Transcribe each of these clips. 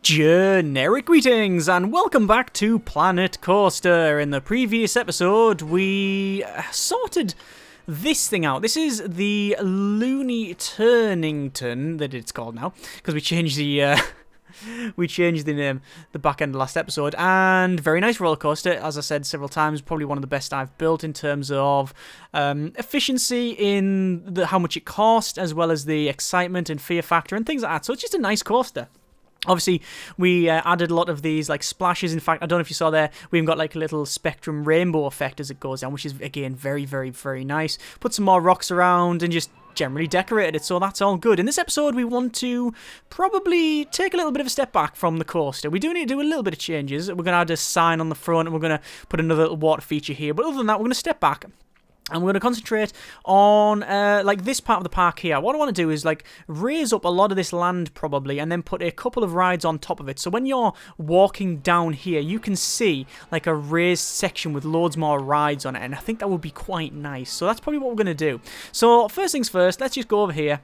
Generic greetings and welcome back to Planet Coaster. In the previous episode, we sorted this thing out. This is the Looney Turnington that it's called now because we changed the name the back end of last episode. And very nice roller coaster, as I said several times, probably one of the best I've built in terms of efficiency in how much it cost, as well as the excitement and fear factor and things like that. So it's just a nice coaster. Obviously, we added a lot of these like splashes. In fact, I don't know if you saw there, we even got like a little spectrum rainbow effect as it goes down, which is, again, very, very, very nice. Put some more rocks around and just generally decorated it, so that's all good. In this episode, we want to probably take a little bit of a step back from the coaster. We do need to do a little bit of changes. We're going to add a sign on the front, and we're going to put another little water feature here. But other than that, we're going to step back. And we're going to concentrate on, like, this part of the park here. What I want to do is, like, raise up a lot of this land, probably, and then put a couple of rides on top of it. So when you're walking down here, you can see, like, a raised section with loads more rides on it. And I think that would be quite nice. So that's probably what we're going to do. So, first things first, let's just go over here.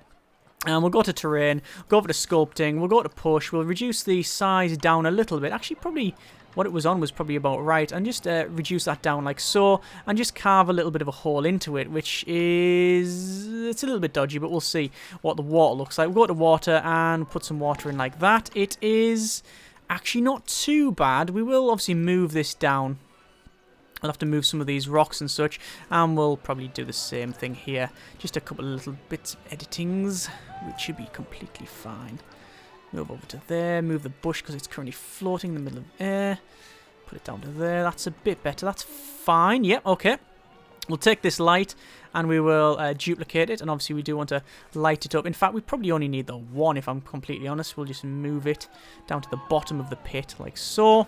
And we'll go to terrain, go over to sculpting, we'll go to push, we'll reduce the size down a little bit. Actually, probably what it was on was probably about right. And just reduce that down like so, and just carve a little bit of a hole into it, which is... it's a little bit dodgy, but we'll see what the water looks like. We'll go to water and put some water in like that. It is actually not too bad. We will obviously move this down. We'll have to move some of these rocks and such, and we'll probably do the same thing here. Just a couple of little bits of editings, which should be completely fine. Move over to there, move the bush because it's currently floating in the middle of air. Put it down to there, that's a bit better, that's fine. Yep, okay. We'll take this light and we will duplicate it, and obviously we do want to light it up. In fact, we probably only need the one, if I'm completely honest. We'll just move it down to the bottom of the pit, like so.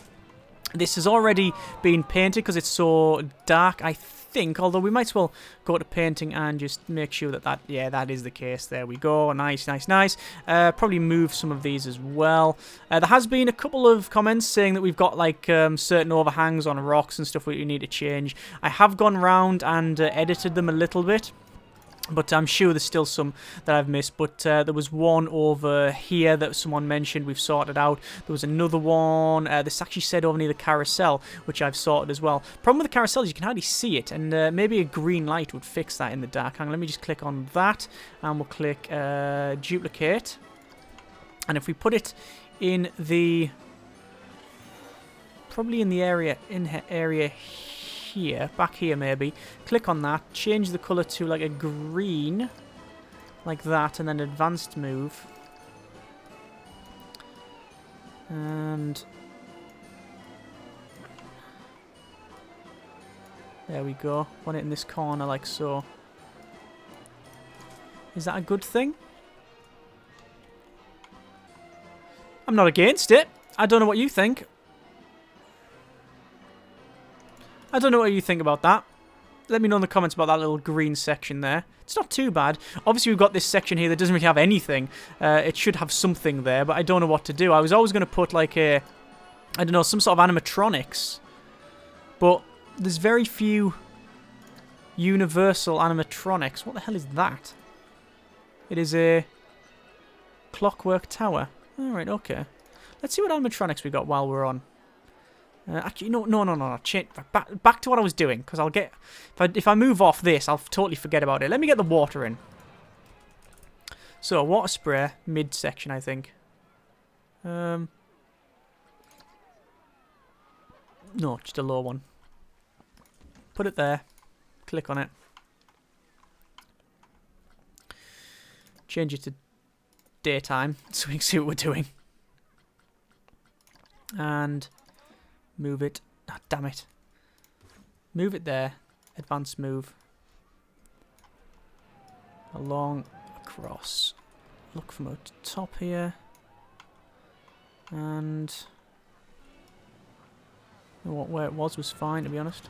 This has already been painted because it's so dark, I think, although we might as well go to painting and just make sure that yeah, that is the case. There we go. Nice, nice, nice. Probably move some of these as well. There has been a couple of comments saying that we've got like certain overhangs on rocks and stuff we need to change. I have gone round and edited them a little bit, but I'm sure there's still some that I've missed. But there was one over here that someone mentioned we've sorted out. There was another one. This actually said over near the carousel, which I've sorted as well. Problem with the carousel is you can hardly see it, and maybe a green light would fix that in the dark. Hang on, let me just click on that, and we'll click duplicate. And if we put it in the... probably in the area, here, back here maybe, click on that, change the colour to like a green, like that, and then advanced move, and there we go. Want it in this corner like so. Is that a good thing? I'm not against it. I don't know what you think. I don't know what you think about that. Let me know in the comments about that little green section there. It's not too bad. Obviously, we've got this section here that doesn't really have anything. It should have something there, but I don't know what to do. I was always going to put like a... I don't know, some sort of animatronics. But there's very few universal animatronics. What the hell is that? It is a clockwork tower. Alright, okay. Let's see what animatronics we got while we're on. Actually, no. Back to what I was doing, because I'll get... If I move off this, I'll totally forget about it. Let me get the water in. So, water spray, mid-section, I think. No, just a low one. Put it there. Click on it. Change it to daytime, so we can see what we're doing. And... move it. Ah, damn it. Move it there. Advanced move. Along, across. Look from the top here. And... where it was fine, to be honest.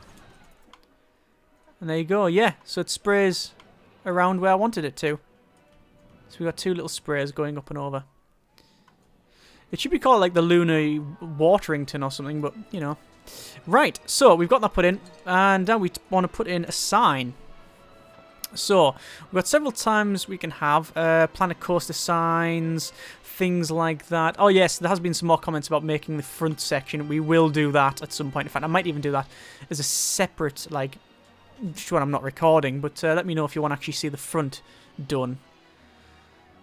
And there you go, yeah. So it sprays around where I wanted it to. So we got two little sprays going up and over. It should be called like the Lunar Waterington or something, but, you know. Right, so we've got that put in, and now we want to put in a sign. So, we've got several times we can have planet coaster signs, things like that. Oh yes, there has been some more comments about making the front section. We will do that at some point. In fact, I might even do that as a separate, like, when I'm not recording. But let me know if you want to actually see the front done.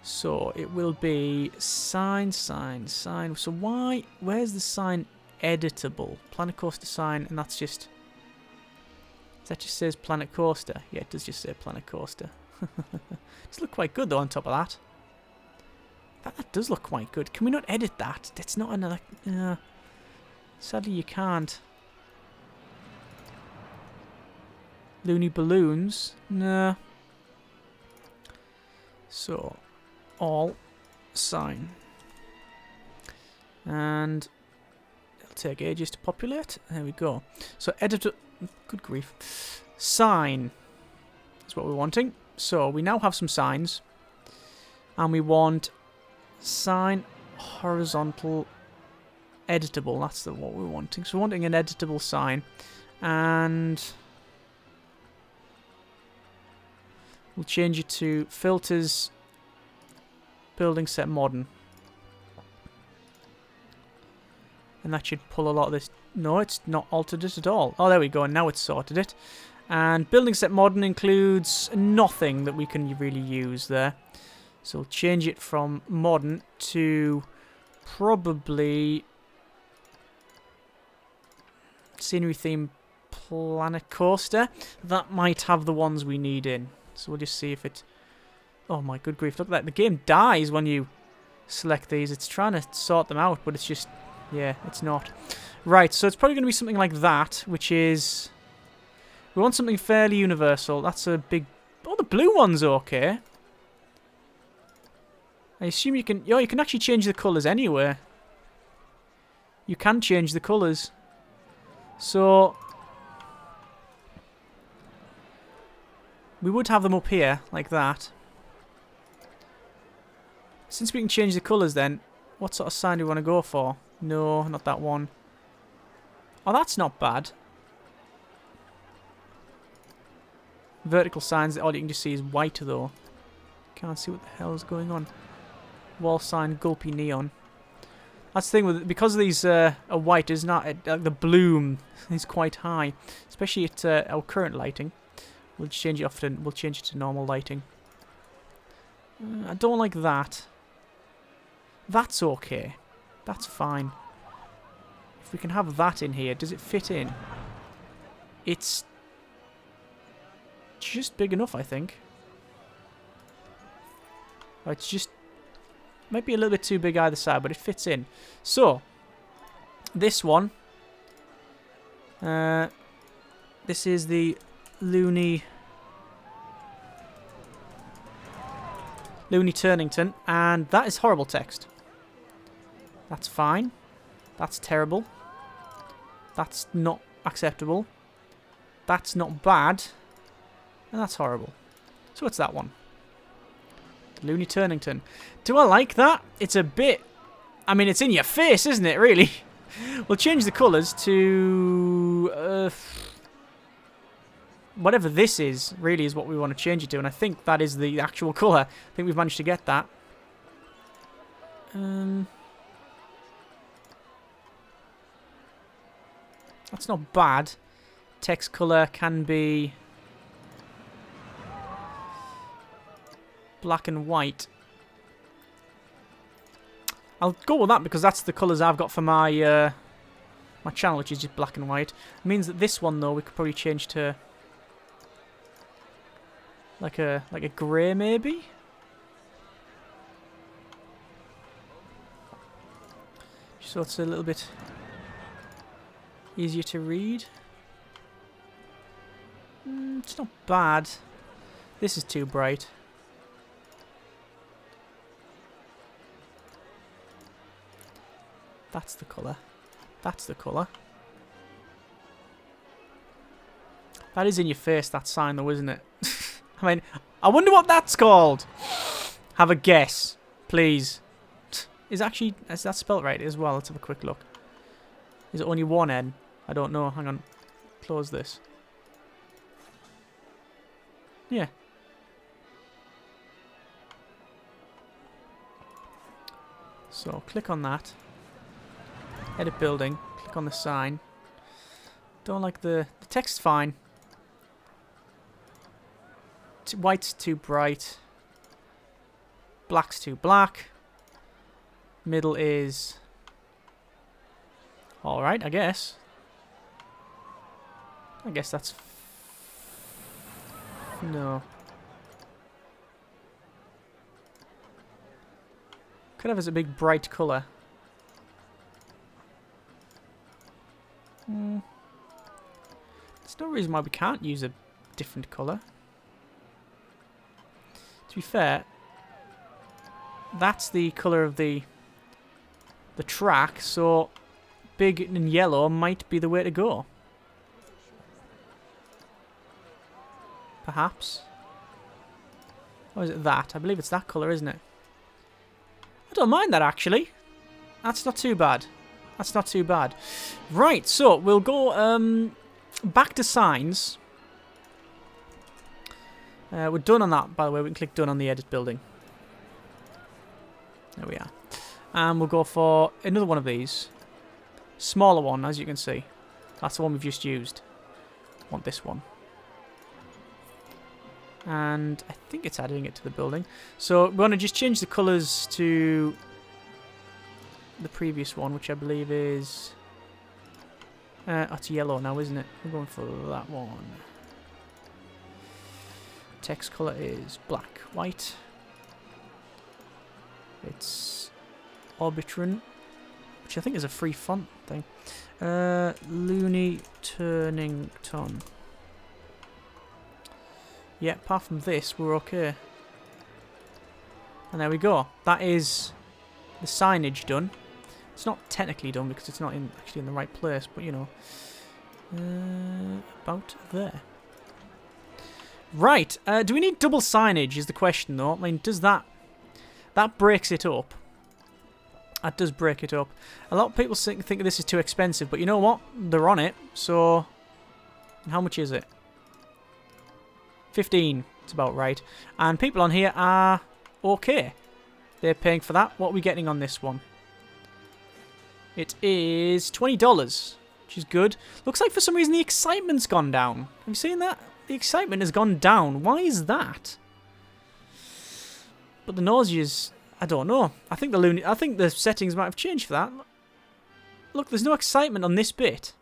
So, it will be sign, sign, sign. So where's the sign editable? Planet coaster sign, and that's just... That just says Planet Coaster. Yeah, it does just say Planet Coaster. Does look quite good though on top of that. That does look quite good. Can we not edit that? That's not another... sadly you can't. Looney balloons? No. So, all sign. And it'll take ages to populate. There we go. So edit... Good grief. Sign is what we're wanting. So we now have some signs. And we want sign horizontal editable. That's what we're wanting. So we're wanting an editable sign. And we'll change it to filters building set modern. And that should pull a lot of this. No, it's not altered it at all. Oh, there we go. And now it's sorted it. And building set modern includes nothing that we can really use there. So we'll change it from modern to probably scenery theme planet coaster. That might have the ones we need in. So we'll just see if it... Oh my good grief. Look at that. The game dies when you select these. It's trying to sort them out, but it's just... Yeah, it's not. Right, so it's probably going to be something like that, which is... We want something fairly universal. That's a big... Oh, the blue one's okay. I assume you can... Oh, you can actually change the colours anywhere. You can change the colours. So... We would have them up here, like that. Since we can change the colours then, what sort of sign do we want to go for? No, not that one. Oh, that's not bad. Vertical signs, all you can just see is white though. Can't see what the hell is going on. Wall sign, gulpy neon. That's the thing with because these are white, is not the bloom is quite high, especially at our current lighting. We'll change it often. We'll change it to normal lighting. I don't like that. That's okay. That's fine. If we can have that in here, does it fit in? It's just big enough, I think. Oh, it's just... Might be a little bit too big either side, but it fits in. So, this one. This is the Looney Turnington, and that is horrible text. That's fine. That's terrible. That's not acceptable. That's not bad. And that's horrible. So what's that one? Looney Turnington. Do I like that? It's a bit... I mean, it's in your face, isn't it, really? We'll change the colours to... whatever this is, really, is what we want to change it to. And I think that is the actual colour. I think we've managed to get that. That's not bad. Text colour can be black and white. I'll go with that because that's the colours I've got for my my channel, which is just black and white. It means that this one though we could probably change to like a grey maybe. So it's a little bit easier to read. It's not bad. This is too bright. That's the colour. That's the colour. That is in your face, that sign though, isn't it? I mean, I wonder what that's called. Have a guess, please. Is that spelt right as well? Let's have a quick look. Is it only one N? I don't know. Hang on. Close this. Yeah. So click on that. Edit building. Click on the sign. Don't like the text's fine. White's too bright. Black's too black. Middle is alright, I guess. I guess that's... No. Could have as a big bright colour. There's no reason why we can't use a different colour. To be fair, that's the colour of the track, so big and yellow might be the way to go. Perhaps. Or is it that? I believe it's that colour, isn't it? I don't mind that, actually. That's not too bad. That's not too bad. Right, so we'll go back to signs. We're done on that, by the way. We can click done on the edit building. There we are. And we'll go for another one of these. Smaller one, as you can see. That's the one we've just used. I want this one. And I think it's adding it to the building. So we want to just change the colours to the previous one, which I believe is... it's yellow now, isn't it? We're going for that one. Text colour is black, white. It's Arbitron, which I think is a free font thing. Looney Turnington. Yeah, apart from this, we're okay. And there we go. That is the signage done. It's not technically done because it's not actually in the right place, but you know. About there. Right, do we need double signage is the question though. I mean, does that... That breaks it up. That does break it up. A lot of people think this is too expensive, but you know what? They're on it, so... How much is it? 15. It's about right. And people on here are okay. They're paying for that. What are we getting on this one? It is $20, which is good. Looks like for some reason the excitement's gone down. Have you seen that? The excitement has gone down. Why is that? But the nausea's... I don't know. I think the settings might have changed for that. Look, there's no excitement on this bit.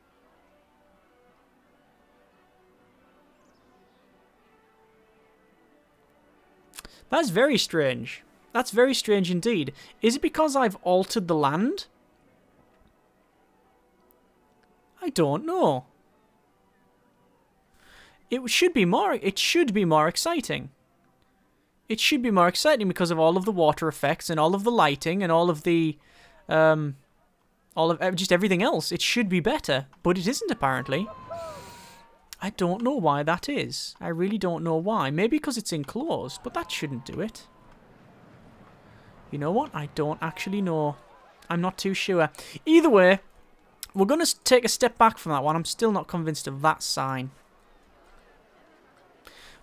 That's very strange. That's very strange indeed. Is it because I've altered the land? I don't know. It should be more exciting. It should be more exciting because of all of the water effects and all of the lighting and all of just everything else. It should be better, but it isn't apparently. I don't know why that is. I really don't know why. Maybe because it's enclosed, but that shouldn't do it. You know what? I don't actually know. I'm not too sure. Either way, we're going to take a step back from that one. I'm still not convinced of that sign.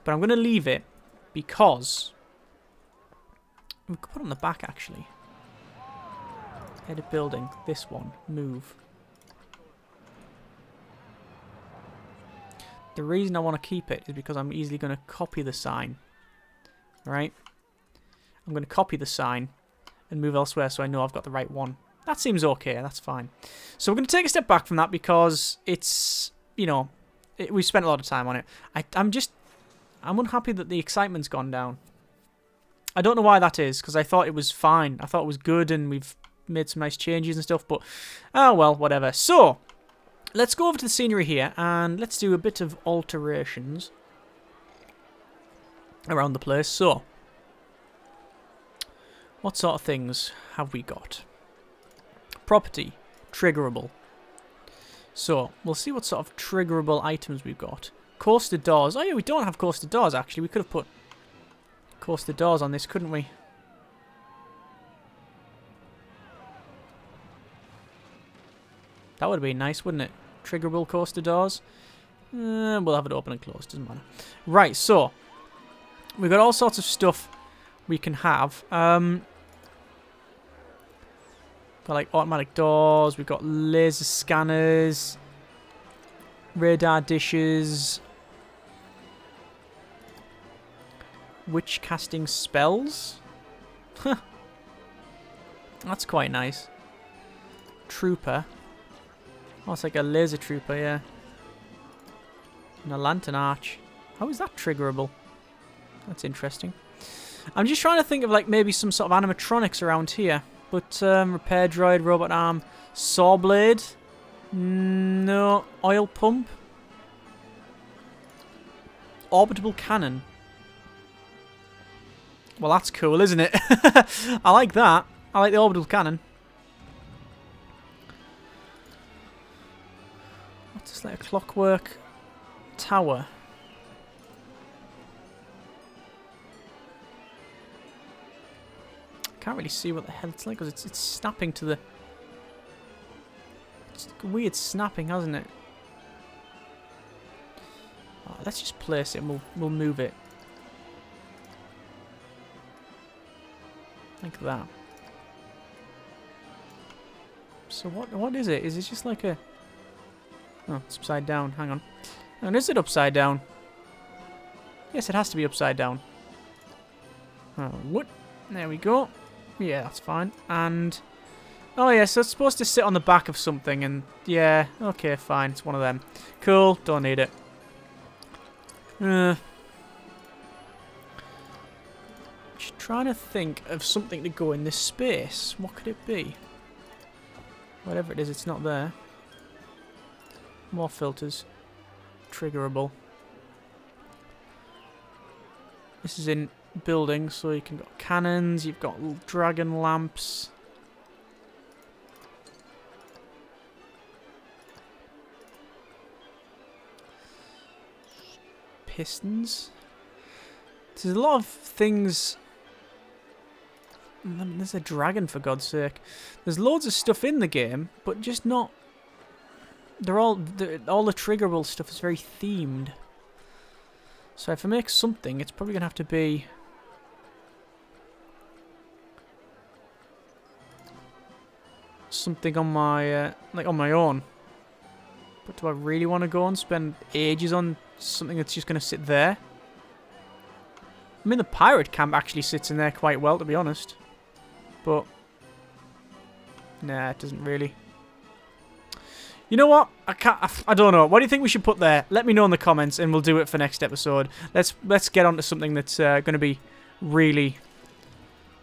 But I'm going to leave it because... We could put it on the back, actually. Edit building. This one. Move. The reason I want to keep it is because I'm easily going to copy the sign. Alright? I'm going to copy the sign and move elsewhere so I know I've got the right one. That seems okay. That's fine. So we're going to take a step back from that because it's, you know, we've spent a lot of time on it. I'm unhappy that the excitement's gone down. I don't know why that is because I thought it was fine. I thought it was good and we've made some nice changes and stuff, but oh well, whatever. So... Let's go over to the scenery here and let's do a bit of alterations around the place. So, what sort of things have we got? Property, triggerable. So, we'll see what sort of triggerable items we've got. Coaster doors. Oh yeah, we don't have coaster doors actually. We could have put coaster doors on this, couldn't we? That would have been nice, wouldn't it? Triggerable coaster doors. We'll have it open and closed, doesn't matter. Right, so we've got all sorts of stuff we can have. Got like automatic doors. We've got laser scanners. Radar dishes. Witch casting spells. Huh. That's quite nice. Trooper. Oh, it's like a laser trooper, yeah. And a lantern arch. How is that triggerable? That's interesting. I'm just trying to think of like maybe some sort of animatronics around here. But repair droid, robot arm, saw blade. No. Oil pump. Orbital cannon. Well, that's cool, isn't it? I like that. I like the orbital cannon. What's this, like a clockwork tower? Can't really see what the hell it's like because it's snapping to the... It's weird snapping, hasn't it? Oh, let's just place it and we'll move it. Like that. So what is it? Is it just like a... Oh, it's upside down. Hang on. And is it upside down? Yes, it has to be upside down. Oh, what? There we go. Yeah, that's fine. And... Oh, yeah, so it's supposed to sit on the back of something, and... Yeah, okay, fine. It's one of them. Cool. Don't need it. Just trying to think of something to go in this space. What could it be? Whatever it is, it's not there. More filters. Triggerable. This is in buildings, so you can got cannons, you've got dragon lamps. Pistons. There's a lot of things. I mean, there's a dragon, for God's sake. There's loads of stuff in the game, but just not... all the triggerable stuff is very themed. So if I make something, it's probably going to have to be... something on my, like on my own. But do I really want to go and spend ages on something that's just going to sit there? I mean, the pirate camp actually sits in there quite well, to be honest. But... Nah, it doesn't really. You know what? I don't know. What do you think we should put there? Let me know in the comments, and we'll do it for next episode. Let's get on to something that's going to be really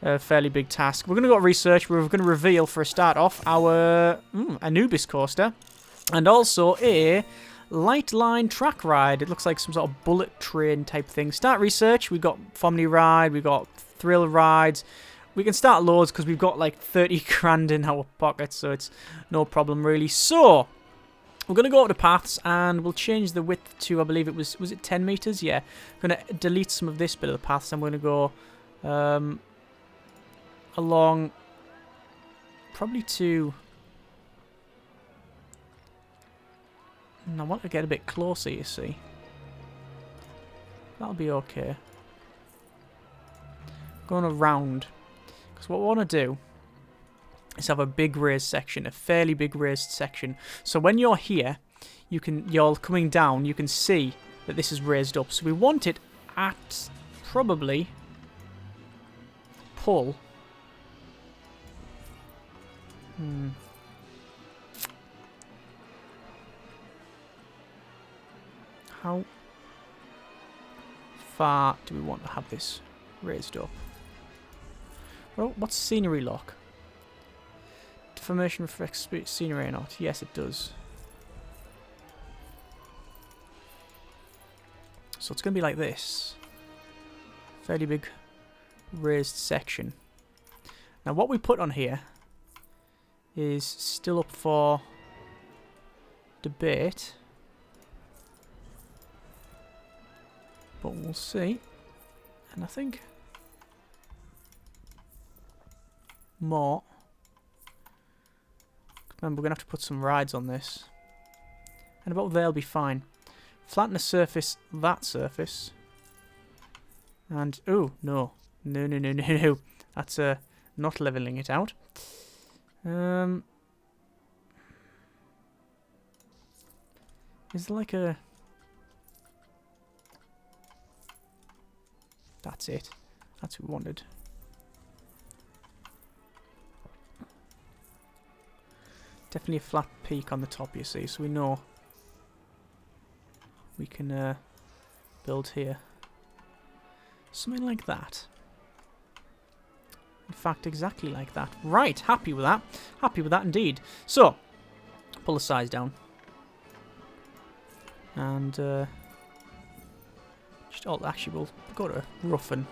a fairly big task. We're going to go research. We're going to reveal, for a start off, our Anubis coaster, and also a light line track ride. It looks like some sort of bullet train type thing. Start research. We've got Fomni ride. We've got thrill rides. We can start loads because we've got like 30 grand in our pockets, so it's no problem really. So, we're going to go up to paths and we'll change the width to, I believe it was it 10 meters? Yeah. I'm going to delete some of this bit of the paths. I'm going to go along probably to... I want to get a bit closer, you see. That'll be okay. Going around. Because what we want to do is have a big raised section, a fairly big raised section. So when you're here, you're coming down, you can see that this is raised up. So we want it at probably pull. How far do we want to have this raised up? Well, what's scenery lock? Deformation reflects scenery or not? Yes, it does. So it's going to be like this. Fairly big raised section. Now what we put on here is still up for debate. But we'll see. And I think... more. Remember, we're going to have to put some rides on this. And about there'll be fine. Flatten the surface, that surface. And, oh, no. No. That's not leveling it out. Is there like a... That's it. That's what we wanted. Definitely a flat peak on the top, you see, so we know we can build here. Something like that. In fact, exactly like that. Right, happy with that. Happy with that indeed. So, pull the size down. And, just, oh, actually, we'll go to roughen.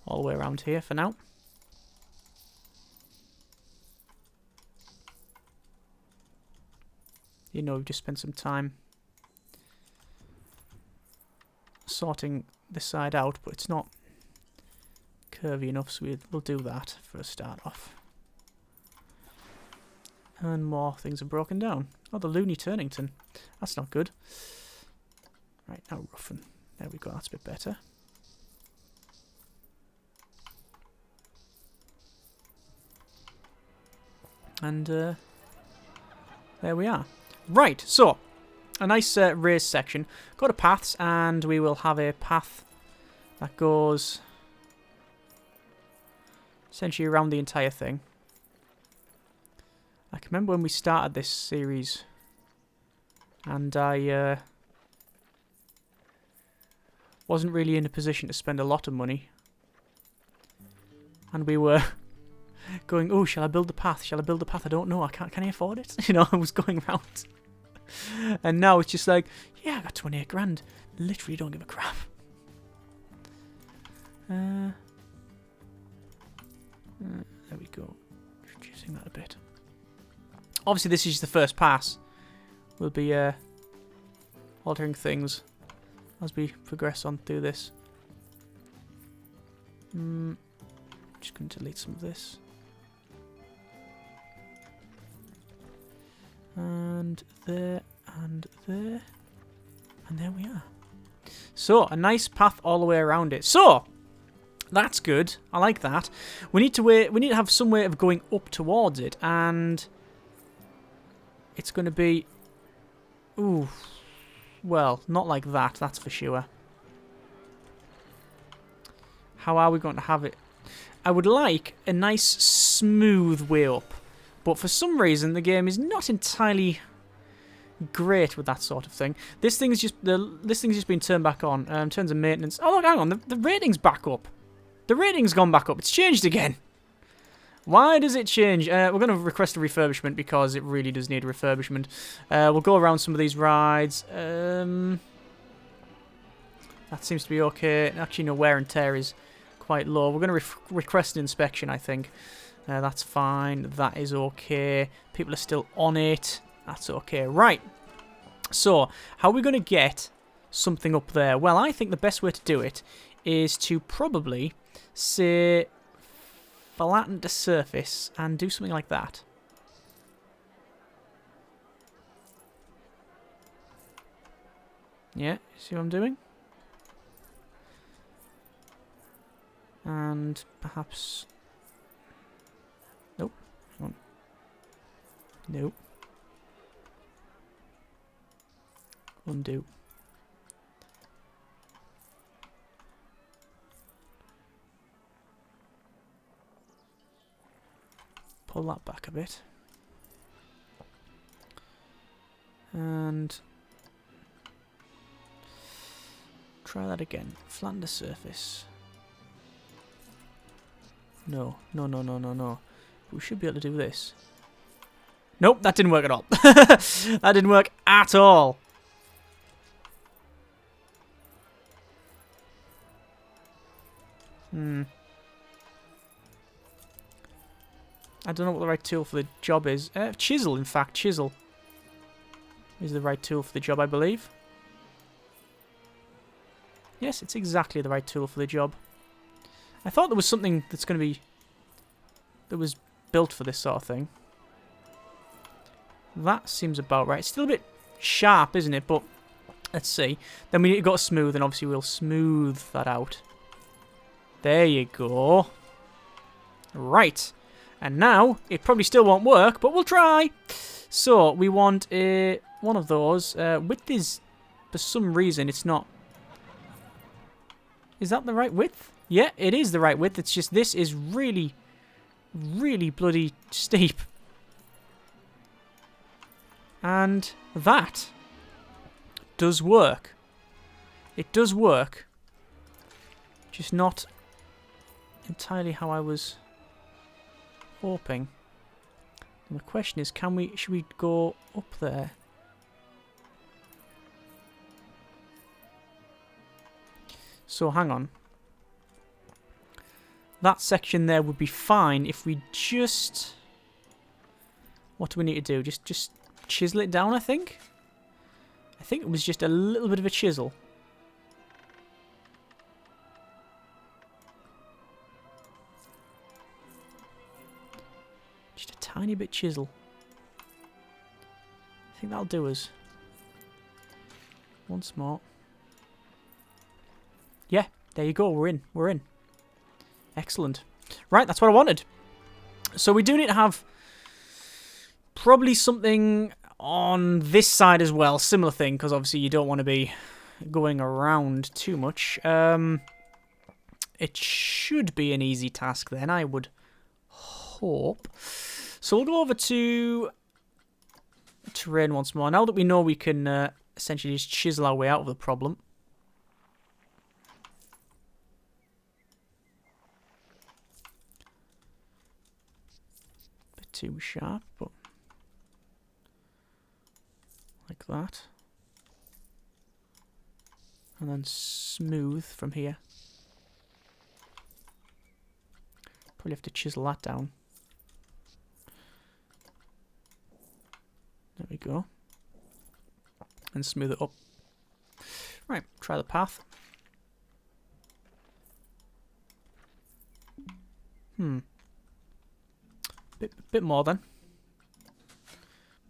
All the way around here for now. You know, we've just spent some time sorting this side out, but it's not curvy enough, so we'll do that for a start off. And more things are broken down. Oh, the Looney Turnington. That's not good. Right, now roughen. There we go, that's a bit better. And there we are. Right, so a nice raised section. Go to paths, and we will have a path that goes essentially around the entire thing. I can remember when we started this series, and I wasn't really in a position to spend a lot of money, and we were going, oh, shall I build the path? Shall I build the path? I don't know. I can't. Can I afford it? You know, I was going around. And now it's just like, yeah, I got 28 grand. Literally don't give a crap. There we go. Reducing that a bit. Obviously, this is just the first pass. We'll be altering things as we progress on through this. Just going to delete some of this. And there, and there. And there we are. So, a nice path all the way around it. So, that's good. I like that. We need to have some way of going up towards it, and it's going to be... Ooh. Well, not like that, that's for sure. How are we going to have it? I would like a nice smooth way up, but for some reason the game is not entirely great with that sort of thing. This thing's just been turned back on in terms of maintenance. Oh look, hang on, the rating's back up. The rating's gone back up. It's changed again. Why does it change? We're going to request a refurbishment because it really does need a refurbishment. We'll go around some of these rides. That seems to be okay. Actually, no, wear and tear is quite low. We're going to request an inspection, I think. That's fine. That is okay. People are still on it. That's okay. Right. So, how are we going to get something up there? Well, I think the best way to do it is to probably say flatten the surface and do something like that. Yeah, see what I'm doing? And perhaps... Nope. Hang on. Nope. Undo. Pull that back a bit. And try that again. Flatten the surface. No. No, no, no, no, no. We should be able to do this. Nope, that didn't work at all. That didn't work at all. I don't know what the right tool for the job is. Chisel, in fact. Chisel is the right tool for the job, I believe. Yes, it's exactly the right tool for the job. I thought there was something that's going to be... that was built for this sort of thing. That seems about right. It's still a bit sharp, isn't it? But Let's see. Then we need to go to smooth, and obviously we'll smooth that out. There you go. Right. And now, it probably still won't work, but we'll try. So, we want one of those. Width is, for some reason, it's not. Is that the right width? Yeah, it is the right width. It's just this is really, really bloody steep. And that does work. It does work. Just not entirely how I was hoping. And the question is, should we go up there? So hang on. That section there would be fine if we just... What do we need to do? Just chisel it down, I think? I think it was just a little bit of a chisel. Just a tiny bit chisel. I think that'll do us. Once more. Yeah, there you go. We're in. We're in. Excellent. Right, that's what I wanted. So we do need to have probably something on this side as well. Similar thing, because obviously you don't want to be going around too much. It should be an easy task then, I would hope. So we'll go over to terrain once more. Now that we know we can essentially just chisel our way out of the problem. Bit too sharp, but like that. And then smooth from here. Probably have to chisel that down. There we go. And smooth it up. Right, try the path. Bit more then.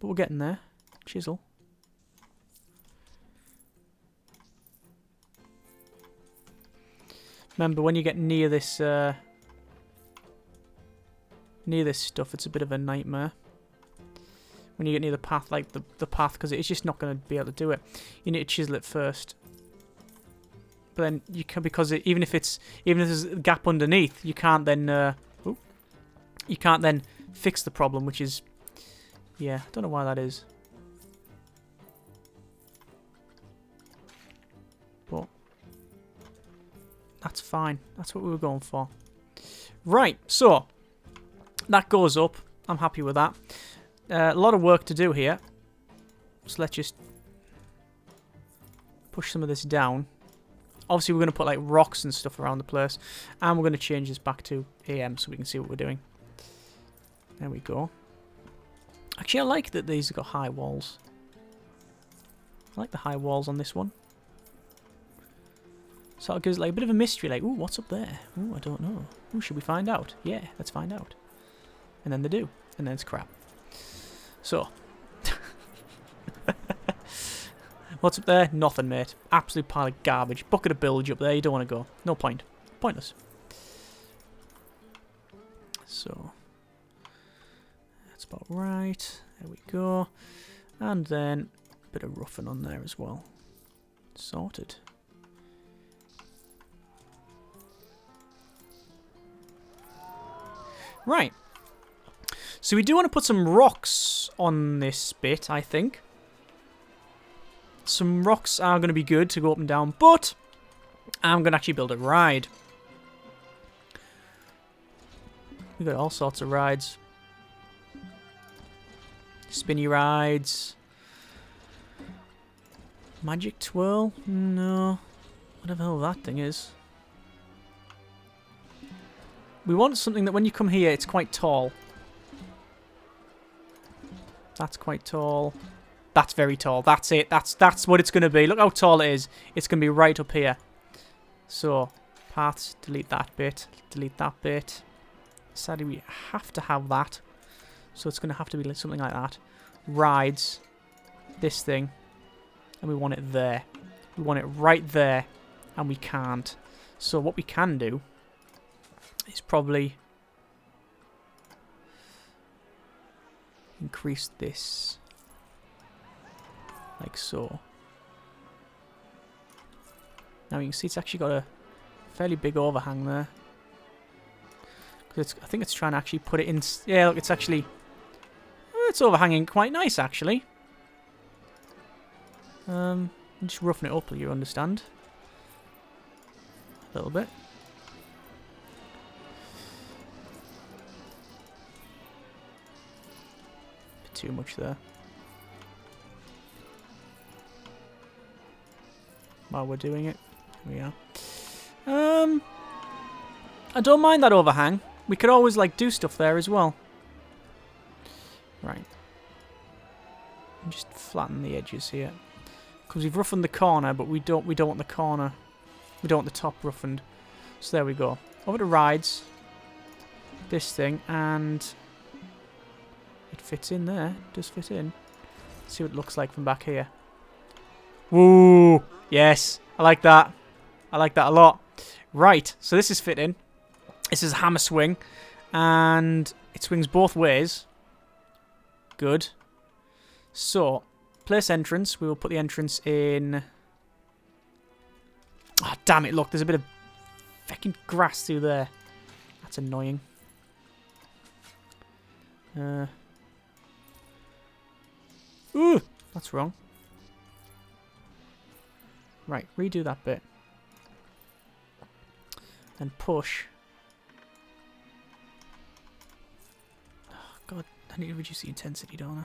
But we're getting there. Chisel. Remember, when you get near this stuff, it's a bit of a nightmare. When you get near the path, like the path, because it's just not going to be able to do it. You need to chisel it first. But then you can, because even if there's a gap underneath, you can't then fix the problem, which is, yeah, I don't know why that is. But that's fine. That's what we were going for. Right, so that goes up. I'm happy with that. A lot of work to do here. So let's just push some of this down. Obviously, we're going to put like rocks and stuff around the place. And we're going to change this back to AM so we can see what we're doing. There we go. Actually, I like that these have got high walls. I like the high walls on this one. So it gives like a bit of a mystery, like, ooh, what's up there? Ooh, I don't know. Ooh, should we find out? Yeah, let's find out. And then they do. And then it's crap. So. What's up there? Nothing, mate. Absolute pile of garbage. Bucket of bilge up there. You don't want to go. No point. Pointless. So. That's about right. There we go. And then a bit of roughing on there as well. Sorted. Right. So we do want to put some rocks on this bit, I think. Some rocks are going to be good to go up and down, but I'm going to actually build a ride. We've got all sorts of rides. Spinny rides. Magic twirl? No. Whatever the hell that thing is. We want something that when you come here, it's quite tall. That's quite tall. That's very tall. That's it. That's what it's going to be. Look how tall it is. It's going to be right up here. So, paths, delete that bit. Delete that bit. Sadly, we have to have that. So it's going to have to be something like that. Rides. This thing. And we want it there. We want it right there, and we can't. So what we can do is probably increase this, like so. Now you can see it's actually got a fairly big overhang there. I think it's trying to actually put it in. Yeah, look, it's actually... it's overhanging quite nice, actually. I'm just roughing it up, you understand. A little bit. Bit too much there. While we're doing it. Here we are. I don't mind that overhang. We could always, like, do stuff there as well. Right. And just flatten the edges here. Because we've roughened the corner, but we don't want the corner. We don't want the top roughened. So there we go. Over to rides. This thing, and it fits in there. It does fit in. Let's see what it looks like from back here. Woo! Yes, I like that. I like that a lot. Right, so this is fitting. This is a hammer swing, and it swings both ways. Good. So, place entrance. We will put the entrance in... Ah, oh, damn it, look, there's a bit of fucking grass through there. That's annoying. Ooh, that's wrong. Right, redo that bit. And push. Oh, God, I need to reduce the intensity, don't I?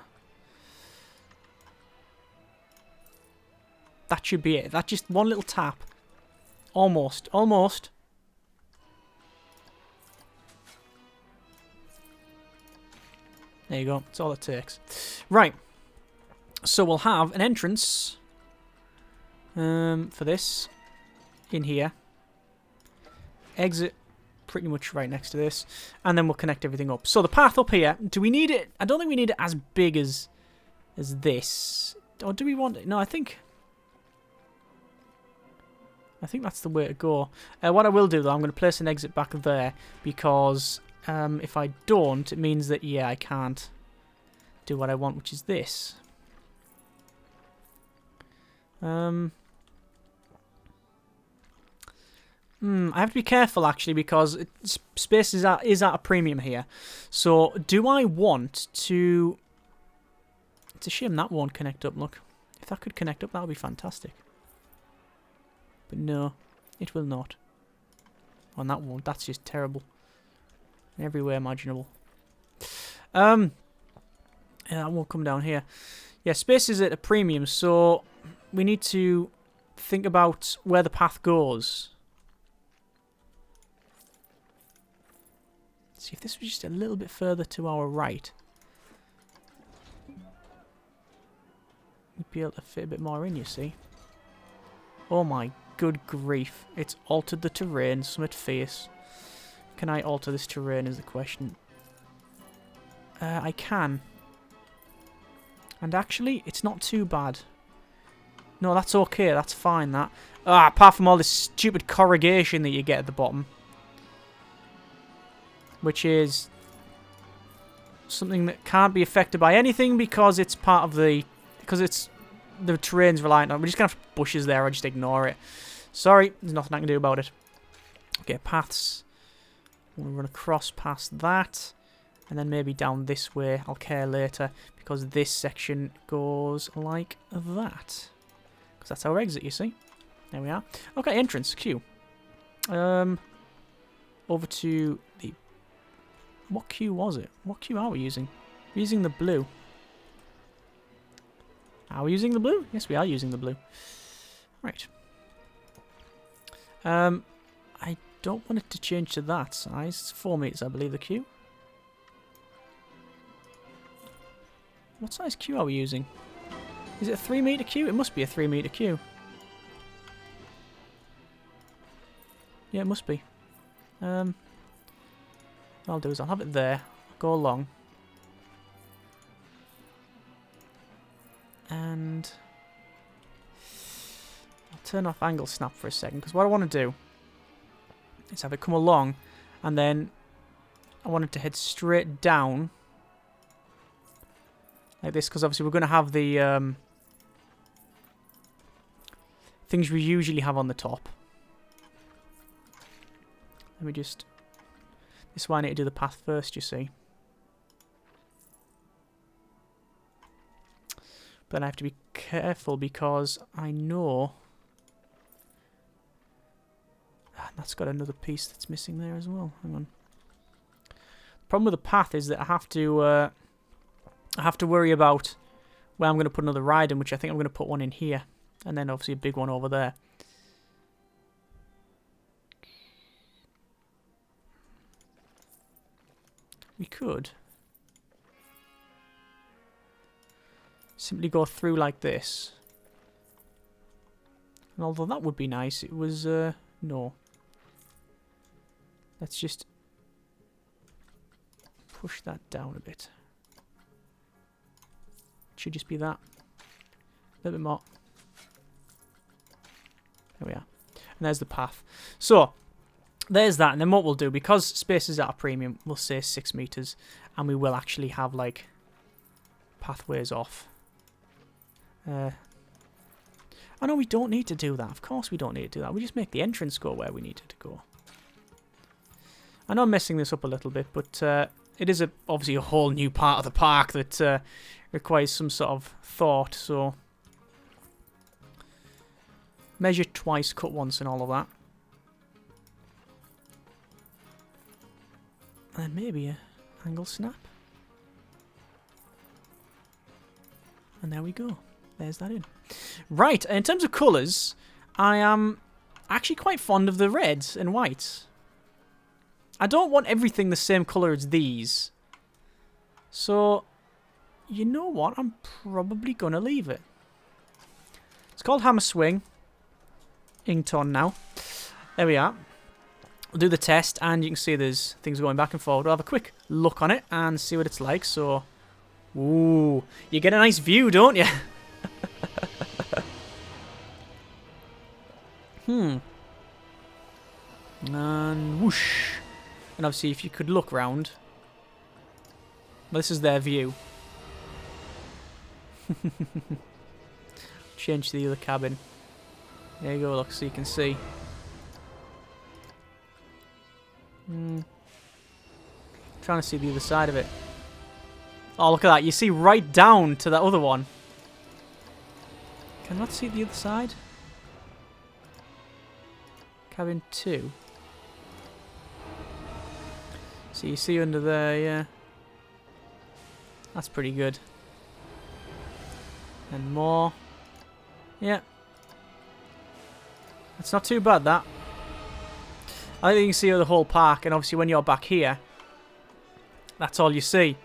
That should be it. That's just one little tap. Almost. Almost. There you go. That's all it takes. Right. So we'll have an entrance for this in here. Exit pretty much right next to this. And then we'll connect everything up. So the path up here, do we need it? I don't think we need it as big as this. Or do we want it? No, I think that's the way to go. What I will do, though, I'm going to place an exit back there, because if I don't, it means that, yeah, I can't do what I want, which is this. I have to be careful, actually, because space is at a premium here. So, do I want to... It's a shame that won't connect up, look. If that could connect up, that would be fantastic. But no, it will not. And that won't. That's just terrible. In every way imaginable. Yeah, that won't come down here. Yeah, space is at a premium, so we need to think about where the path goes. Let's see if this was just a little bit further to our right. We'd be able to fit a bit more in, you see. Oh my good grief. It's altered the terrain, somewhat fierce. Can I alter this terrain is the question. I can. And actually, it's not too bad. No, that's okay. That's fine, that. Apart from all this stupid corrugation that you get at the bottom. Which is something that can't be affected by anything because it's part of the... Because it's... The terrain's reliant on... We're just going to have bushes there. I'll just ignore it. Sorry. There's nothing I can do about it. Okay, paths. We'll run across past that. And then maybe down this way. I'll care later. Because this section goes like that. Because that's our exit, you see. There we are. Okay, entrance. Queue. Over to the... What queue was it? What queue are we using? We're using the blue. Are we using the blue? Yes, we are using the blue. Right. I don't want it to change to that size. It's 4 meters, I believe, the queue. What size queue are we using? Is it a 3 meter queue? It must be a 3 meter queue. Yeah, it must be. What I'll do is I'll have it there. Go along. And I'll turn off angle snap for a second, because what I want to do is have it come along, and then I want it to head straight down like this, because obviously we're going to have the things we usually have on the top. Let me just... This is why I need to do the path first, you see. But then I have to be careful because I know... That's got another piece that's missing there as well. Hang on. The problem with the path is that I have to worry about where I'm going to put another ride in, which I think I'm going to put one in here. And then obviously a big one over there. We could simply go through like this. And although that would be nice, it was, no. Let's just push that down a bit. It should just be that. A little bit more. There we are. And there's the path. So, there's that. And then what we'll do, because space is at a premium, we'll say 6 meters. And we will actually have, like, pathways off. Oh no, we don't need to do that. Of course we don't need to do that. We just make the entrance go where we need it to go. I know I'm messing this up a little bit, but it is obviously a whole new part of the park that requires some sort of thought, so... Measure twice, cut once and all of that. And maybe a angle snap. And there we go. There's that in. Right, in terms of colours, I am actually quite fond of the reds and whites. I don't want everything the same colour as these. So, you know what? I'm probably going to leave it. It's called Hammer Swing. Inked on now. There we are. We'll do the test, and you can see there's things going back and forward. We'll have a quick look on it and see what it's like. So, ooh, you get a nice view, don't you? And whoosh. And obviously, if you could look round. Well, this is their view. Change to the other cabin. There you go, look, so you can see. Trying to see the other side of it. Oh, look at that. You see right down to that other one. Can I not see the other side? Cabin 2. So you see under there, yeah. That's pretty good. And more. Yeah. That's not too bad, that. I think you can see the whole park, and obviously when you're back here, that's all you see.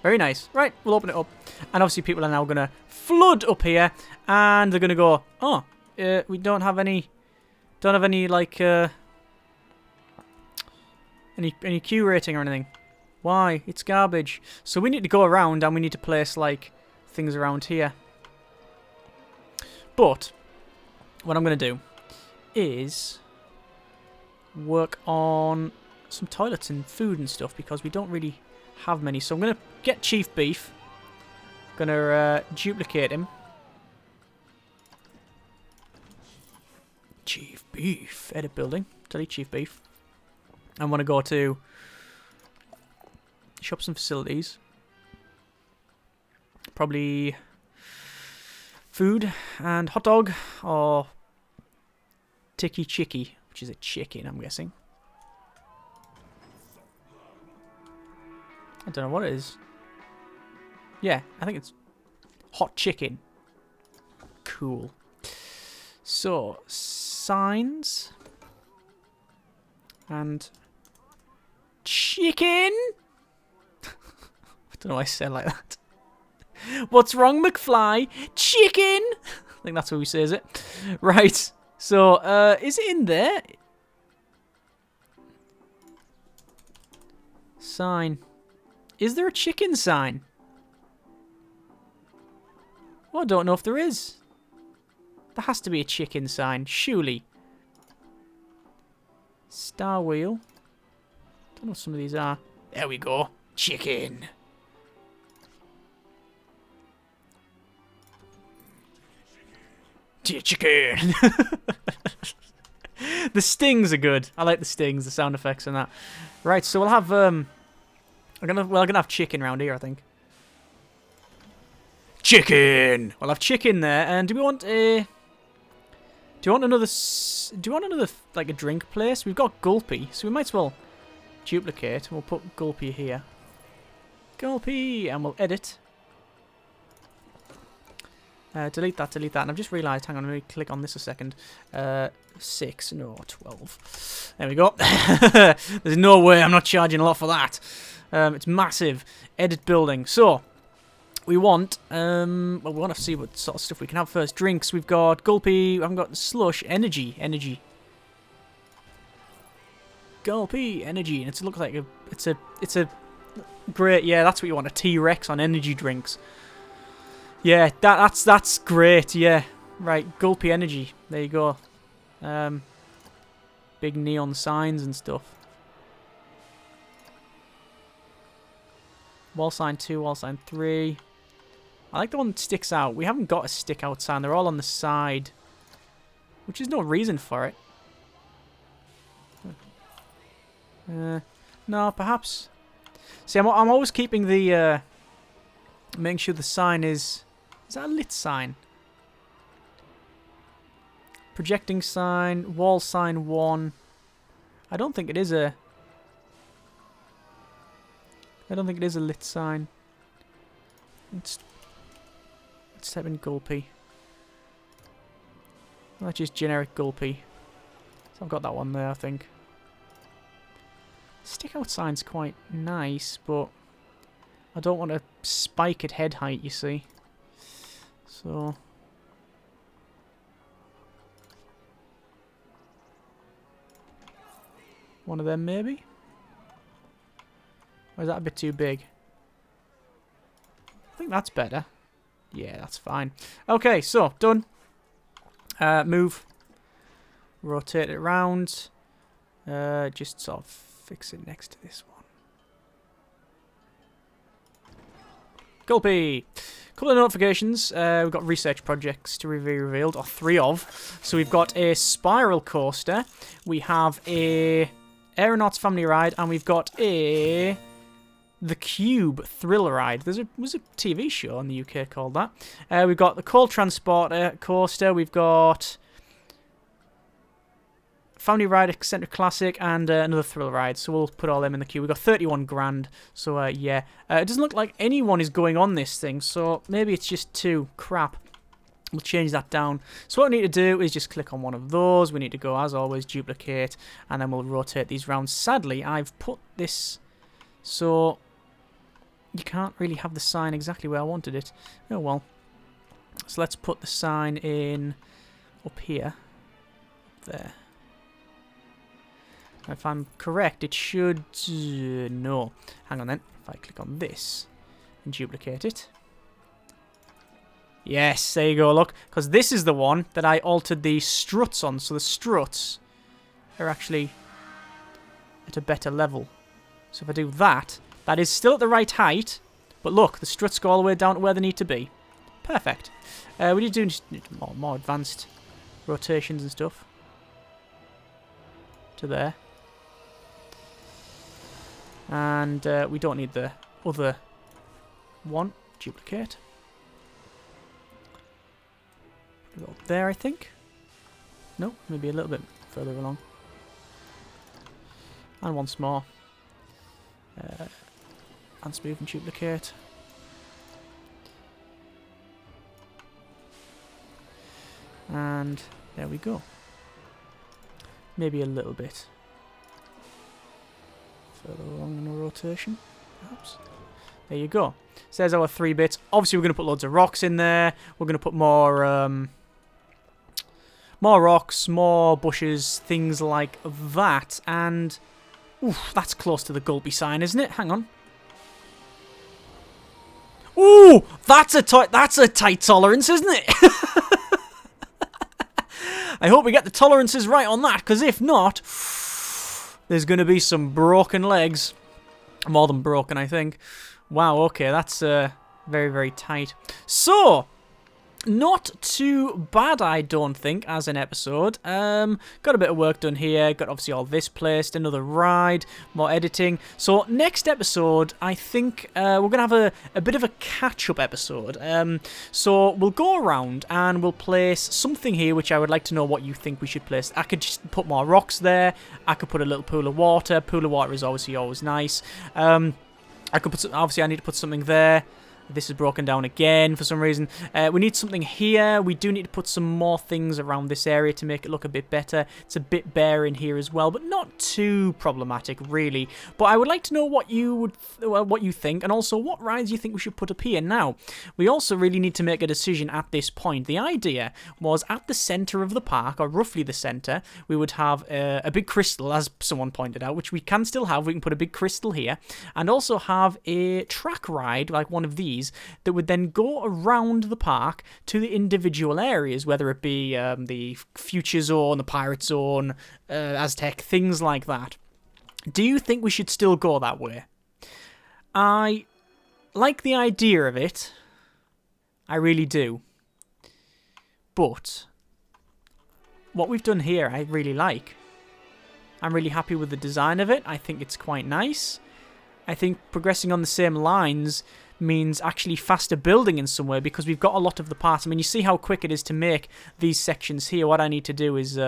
Very nice. Right, we'll open it up. And obviously people are now going to flood up here, and they're going to go, oh, we don't have any, like, any Q rating or anything. Why? It's garbage. So we need to go around, and we need to place, like, things around here. But what I'm going to do is work on some toilets and food and stuff, because we don't really have many. So I'm going to get Chief Beef. Going to duplicate him. Chief Beef. Edit building. Delete Chief Beef. I want to go to shops and facilities. Probably food and hot dog, or Tiki Chicky, which is a chicken, I'm guessing. I don't know what it is. Yeah, I think it's hot chicken. Cool. So, signs. And chicken? I don't know why I said like that. What's wrong, McFly? Chicken! I think that's what we say, is it? Right. So, is it in there? Sign. Is there a chicken sign? Well, I don't know if there is. There has to be a chicken sign, surely. Star wheel. Don't know what some of these are. There we go. Chicken. Chicken. The stings are good. I like the stings, the sound effects and that. Right, so we'll have I'm gonna have chicken around here, I think. Chicken. We'll have chicken there. And do we want a? Do you want another like a drink place? We've got Gulpy, so we might as well duplicate. We'll put Gulpy here. Gulpy, and we'll edit. Delete that, and I've just realised, hang on, let me click on this a second. 6, no, 12. There we go. There's no way I'm not charging a lot for that. It's massive. Edit building. So, we want, well, we want to see what sort of stuff we can have first. Drinks, we've got Gulpy, we haven't got slush, energy. Gulpy, energy, and it looks like it's a great, yeah, that's what you want, a T-Rex on energy drinks. Yeah, that's great, yeah. Right, Gulpy energy. There you go. Big neon signs and stuff. Wall sign 2, wall sign 3. I like the one that sticks out. We haven't got a stick out sign. They're all on the side. Which is no reason for it. No, perhaps. See, I'm always keeping the... making sure the sign is... Is that a lit sign? Projecting sign, wall sign 1. I don't think it is a... I don't think it is a lit sign. Let's type in Gulpy. That's just generic Gulpy. So I've got that one there, I think. Stick out sign's quite nice, but I don't want to spike at head height, you see. So... one of them, maybe? Or is that a bit too big? I think that's better. Yeah, that's fine. Okay, so, done. Move. Rotate it around. Just sort of fix it next to this one. Gulpy! Couple of notifications. We've got research projects to be revealed, or 3 of. So we've got a spiral coaster. We have a Aeronauts Family Ride, and we've got a The Cube Thrill Ride. There was a TV show in the UK called that. We've got the Coal Transporter coaster. We've got Family Ride Eccentric Classic and another Thrill Ride. So we'll put all them in the queue. We've got 31 grand. So yeah, it doesn't look like anyone is going on this thing. So maybe it's just 2. Crap. We'll change that down. So what we need to do is just click on one of those. We need to go, as always, duplicate, and then we'll rotate these round. Sadly, I've put this so you can't really have the sign exactly where I wanted it. Oh well. So let's put the sign in up here. There. If I'm correct, it should... no. Hang on then. If I click on this and duplicate it. Yes, there you go, look. Because this is the one that I altered the struts on. So the struts are actually at a better level. So if I do that, that is still at the right height. But look, the struts go all the way down to where they need to be. Perfect. We need to do more advanced rotations and stuff. To there. And we don't need the other one. Duplicate. There, I think. No, maybe a little bit further along. And once more. And smooth and duplicate. And there we go. Maybe a little bit further along in the rotation, perhaps. There you go. So there's our 3 bits. Obviously, we're going to put loads of rocks in there. We're going to put more rocks, more bushes, things like that. And oof, that's close to the Gulpy sign, isn't it? Hang on. Ooh, that's a tight tolerance, isn't it? I hope we get the tolerances right on that, because if not, there's going to be some broken legs. More than broken, I think. Wow, okay, that's very, very tight. So, not too bad, I don't think, as an episode. Got a bit of work done here. Got obviously all this placed. Another ride. More editing. So next episode, I think we're going to have a bit of a catch-up episode. So we'll go around and we'll place something here, which I would like to know what you think we should place. I could just put more rocks there. I could put a little pool of water. Pool of water is obviously always nice. I could put obviously I need to put something there. This is broken down again for some reason. We need something here. We do need to put some more things around this area to make it look a bit better. It's a bit bare in here as well, but not too problematic, really. But I would like to know what you think, and also what rides you think we should put up here. Now, we also really need to make a decision at this point. The idea was at the centre of the park, or roughly the centre, we would have a big crystal, as someone pointed out, which we can still have. We can put a big crystal here, and also have a track ride, like one of these, that would then go around the park to the individual areas, whether it be the Future Zone, the Pirate Zone, Aztec, things like that. Do you think we should still go that way? I like the idea of it. I really do. But what we've done here, I really like. I'm really happy with the design of it. I think it's quite nice. I think progressing on the same lines means actually faster building in some way, because we've got a lot of the parts. I mean, you see how quick it is to make these sections here. What I need to do is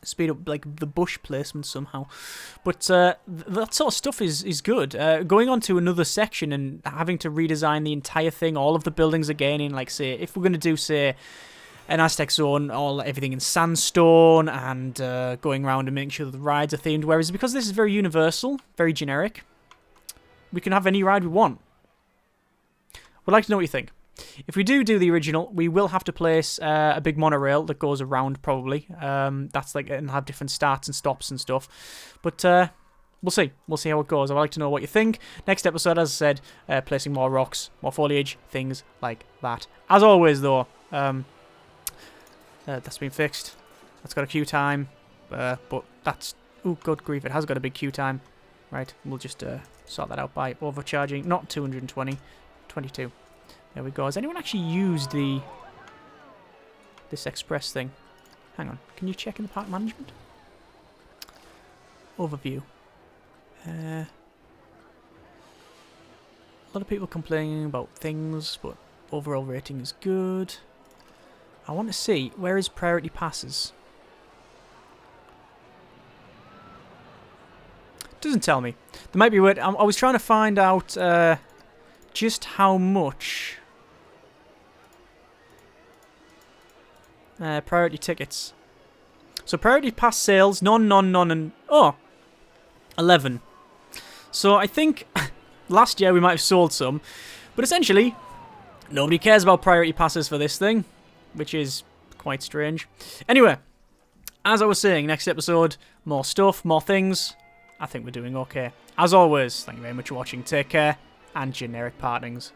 speed up like the bush placement somehow. But that sort of stuff is good. Going on to another section and having to redesign the entire thing, all of the buildings again in, like, say, if we're going to do, say, an Aztec zone, everything in sandstone, and going around and making sure that the rides are themed. Whereas because this is very universal, very generic, we can have any ride we want. Would like to know what you think. If we do the original, we will have to place a big monorail that goes around, probably. That's like, and have different starts and stops and stuff. But we'll see. We'll see how it goes. I would like to know what you think. Next episode, as I said, placing more rocks, more foliage, things like that. As always, though, that's been fixed. That's got a queue time. But that's... Oh, good grief. It has got a big queue time. Right, we'll just sort that out by overcharging. Not 220. 22. There we go. Has anyone actually used this express thing? Hang on. Can you check in the park management? Overview. A lot of people complaining about things, but overall rating is good. I want to see, where is priority passes? Doesn't tell me. There might be a way. I was trying to find out just how much priority tickets. So priority pass sales, none, and 11. So I think last year we might have sold some, but essentially nobody cares about priority passes for this thing, which is quite strange. Anyway, as I was saying, next episode, more stuff, more things. I think we're doing okay. As always, thank you very much for watching. Take care, and generic partings.